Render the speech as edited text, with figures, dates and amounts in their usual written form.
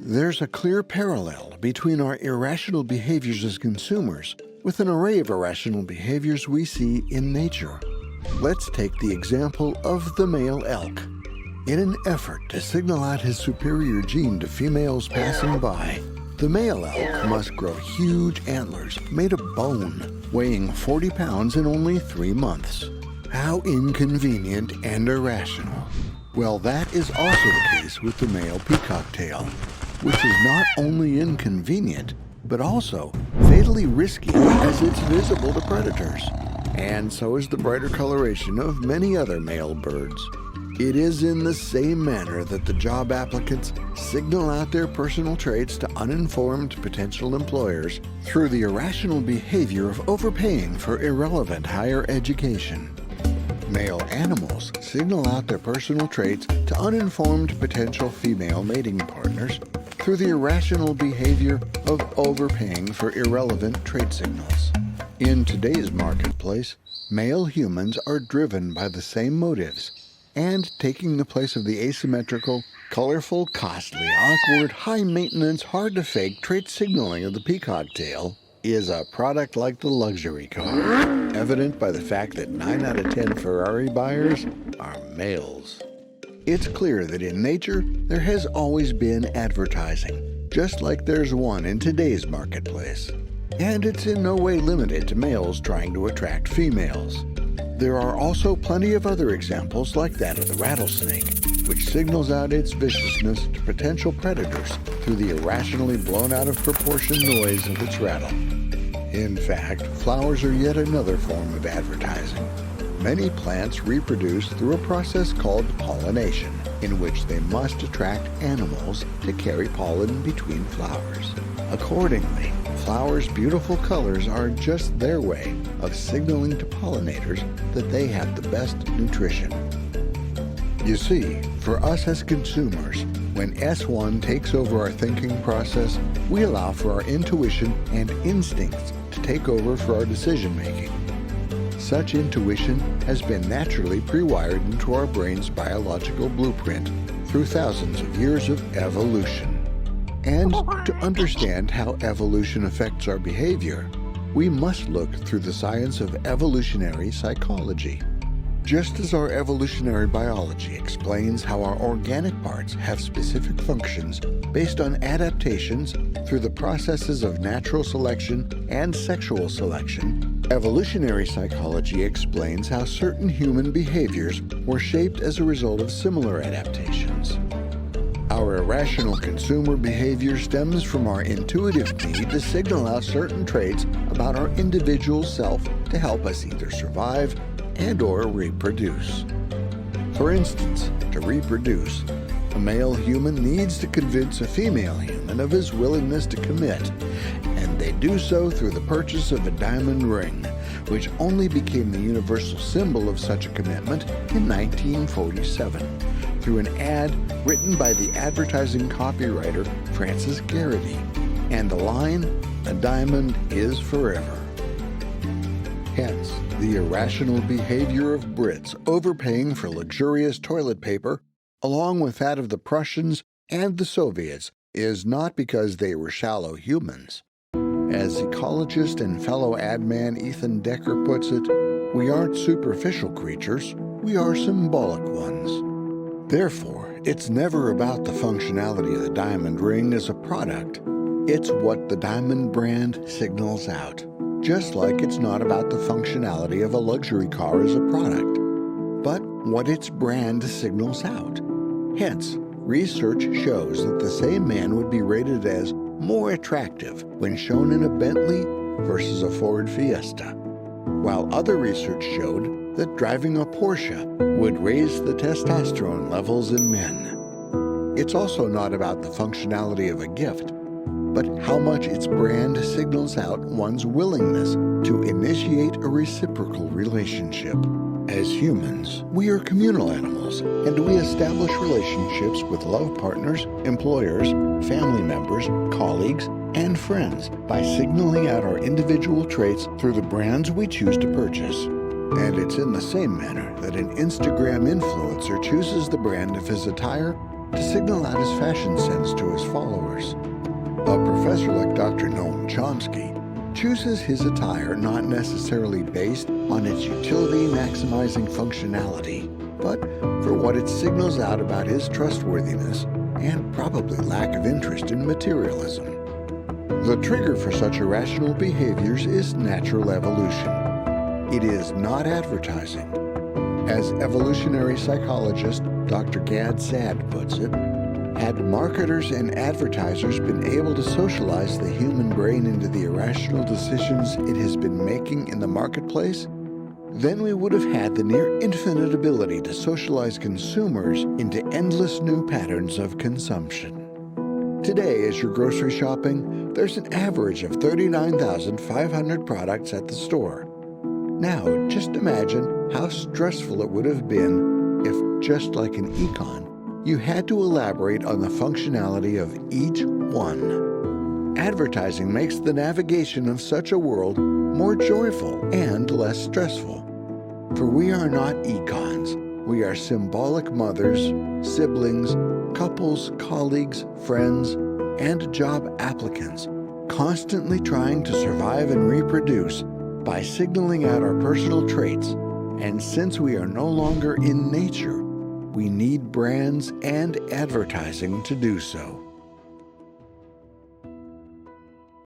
There's a clear parallel between our irrational behaviors as consumers with an array of irrational behaviors we see in nature. Let's take the example of the male elk. In an effort to signal out his superior gene to females passing by, the male elk must grow huge antlers made of bone, weighing 40 pounds in only 3 months. How inconvenient and irrational. Well, that is also the case with the male peacock tail, which is not only inconvenient, but also fatally risky as it's visible to predators. And so is the brighter coloration of many other male birds. It is in the same manner that the job applicants signal out their personal traits to uninformed potential employers through the irrational behavior of overpaying for irrelevant higher education. Male animals signal out their personal traits to uninformed potential female mating partners through the irrational behavior of overpaying for irrelevant trait signals. In today's marketplace, male humans are driven by the same motives, and taking the place of the asymmetrical, colorful, costly, awkward, high-maintenance, hard-to-fake trait signaling of the peacock tail is a product like the luxury car, evident by the fact that 9 out of 10 Ferrari buyers are males. It's clear that in nature, there has always been advertising, just like there's one in today's marketplace. And it's in no way limited to males trying to attract females. There are also plenty of other examples like that of the rattlesnake, which signals out its viciousness to potential predators through the irrationally blown out of proportion noise of its rattle. In fact, flowers are yet another form of advertising. Many plants reproduce through a process called pollination, in which they must attract animals to carry pollen between flowers. Accordingly, flowers' beautiful colors are just their way of signaling to pollinators that they have the best nutrition. You see, for us as consumers, when S1 takes over our thinking process, we allow for our intuition and instincts to take over for our decision-making. Such intuition has been naturally pre-wired into our brain's biological blueprint through thousands of years of evolution. And to understand how evolution affects our behavior, we must look through the science of evolutionary psychology. Just as our evolutionary biology explains how our organic parts have specific functions based on adaptations through the processes of natural selection and sexual selection, evolutionary psychology explains how certain human behaviors were shaped as a result of similar adaptations. Our irrational consumer behavior stems from our intuitive need to signal out certain traits about our individual self to help us either survive and/or reproduce. For instance, to reproduce, a male human needs to convince a female human of his willingness to commit, and they do so through the purchase of a diamond ring, which only became the universal symbol of such a commitment in 1947, through an ad written by the advertising copywriter Francis Garrity, and the line, "A diamond is forever." Hence, the irrational behavior of Brits overpaying for luxurious toilet paper, along with that of the Prussians and the Soviets, is not because they were shallow humans. As ecologist and fellow ad man Ethan Decker puts it, we aren't superficial creatures, we are symbolic ones. Therefore, it's never about the functionality of the diamond ring as a product. It's what the diamond brand signals out. Just like it's not about the functionality of a luxury car as a product, but what its brand signals out. Hence, research shows that the same man would be rated as more attractive when shown in a Bentley versus a Ford Fiesta, while other research showed that driving a Porsche would raise the testosterone levels in men. It's also not about the functionality of a gift, but how much its brand signals out one's willingness to initiate a reciprocal relationship. As humans, we are communal animals, and we establish relationships with love partners, employers, family members, colleagues, and friends by signaling out our individual traits through the brands we choose to purchase. And it's in the same manner that an Instagram influencer chooses the brand of his attire to signal out his fashion sense to his followers. professor like Dr. Noam Chomsky chooses his attire not necessarily based on its utility-maximizing functionality, but for what it signals out about his trustworthiness and probably lack of interest in materialism. The trigger for such irrational behaviors is natural evolution. It is not advertising. As evolutionary psychologist Dr. Gad Saad puts it, had marketers and advertisers been able to socialize the human brain into the irrational decisions it has been making in the marketplace, then we would have had the near infinite ability to socialize consumers into endless new patterns of consumption. Today, as you're grocery shopping, there's an average of 39,500 products at the store. Now, just imagine how stressful it would have been if, just like an econ, you had to elaborate on the functionality of each one. Advertising makes the navigation of such a world more joyful and less stressful. For we are not econs. We are symbolic mothers, siblings, couples, colleagues, friends, and job applicants, constantly trying to survive and reproduce by signaling out our personal traits. And since we are no longer in nature, we need brands and advertising to do so.